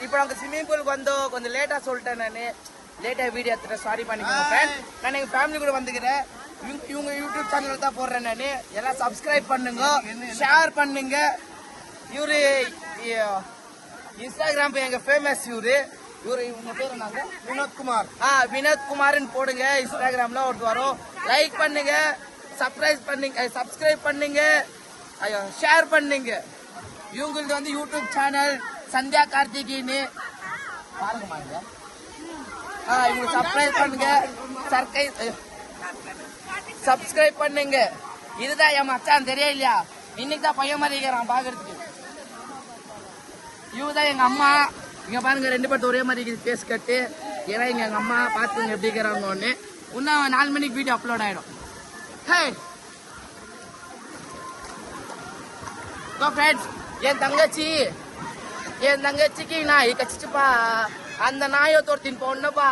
இப்போ நாங்கள் ஸ்விம்மிங் பூலுக்கு வந்தோம். கொஞ்சம் லேட்டாக சொல்லிட்டேன். நான் லேட்டாக வீடியோ எடுத்துட்டேன். சாரி பண்ணிக்கோங்க ஃப்ரெண்ட். நான் எங்கள் ஃபேமிலி கூட வந்துக்கிறேன். இவங்க யூடியூப் சேனல் தான் போடுறேன். நான் எல்லாம் சப்ஸ்கிரைப் பண்ணுங்க, ஷேர் பண்ணுங்க. இவரு இன்ஸ்டாகிராம் எங்க ஃபேமஸ். இவங்க பேர் என்னங்க? வினோத்குமார். வினோத்குமார்னு போடுங்க. இன்ஸ்டாகிராம்ல ஒருத்தர் வரும். லைக் பண்ணுங்க, சப்ஸ்கிரைப் பண்ணுங்க, ஷேர் பண்ணுங்க. இவங்களுக்கு வந்து யூடியூப் சேனல் சந்தியா கார்த்திகின்னு பாருங்க. இவங்க சப்ஸ்கிரைப் பண்ணுங்க. இதுதான் என் மச்சான், தெரியும் இல்லையா? இன்னைக்கு தான் பையன் மாதிரி இருக்கிறான் பாக்குறதுக்கு. இவதான் எங்க அம்மா. இங்க பாருங்க, 2 பேர்த்து ஒரே மாதிரி பேஸ் கட்டு. ஏன்னா இங்க எங்க அம்மா பாத்துங்க எப்படி இருக்கிறாங்க. இன்னும் 4 மணிக்கு வீடியோ அப்லோட் ஆயிடும். என் தங்கச்சிக்கு நாய் கச்சிச்சுப்பா. அந்த நாயை தோர்த்தின் போனப்பா.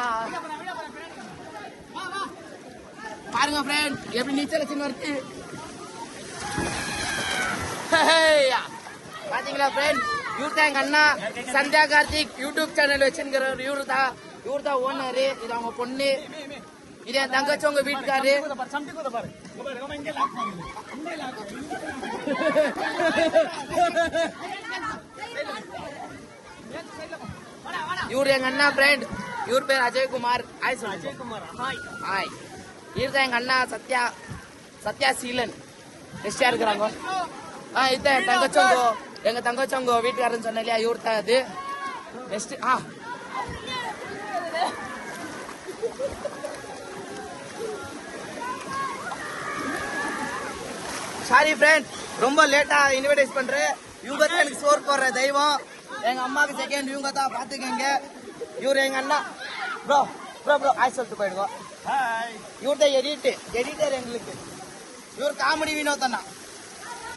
பாருங்க ஃப்ரெண்ட், எப்படி நீச்சல் வச்சுன்னு வருது பாத்தீங்களா ஃப்ரெண்ட்? இவரு தான் எங்க அண்ணா சந்தியா கார்த்திக் யூடியூப் சேனல் வச்சுருக்கிறவர். இவரு தான் ஓனரு. இது அவங்க பொண்ணு. இது என் தங்கச்சி, உங்க வீட்டுக்காரு. இவரு எங்க அண்ணா ஃப்ரெண்ட். இவர் பேர் அஜய்குமார். ஹாய். இதுதான் எங்க அண்ணா சத்யா சீலன். எஸ்டியா இருக்கிறாங்க. இதுதான் என் தங்கச்சவங்க, எங்க தங்கச்சவங்க வீட்டுக்காரன்னு சொன்ன இல்லையா? இவர் தான் அது. நெக்ஸ்ட் சாரி ஃப்ரெண்ட், ரொம்ப லேட்டா இன்வைடைஸ் பண்றேன். இவங்க தான் எனக்கு சோறு போடுற தெய்வம். எங்க அம்மாவுக்கு செகண்ட் இவங்க தான், பாத்துக்கங்க. இவரு எங்க அண்ணா. ப்ரோ ஆய் சொல்லிட்டு போயிடுவோம். இவர் தான் எடிட்டர் எங்களுக்கு. இவர் காமெடி வினோத் அண்ணா.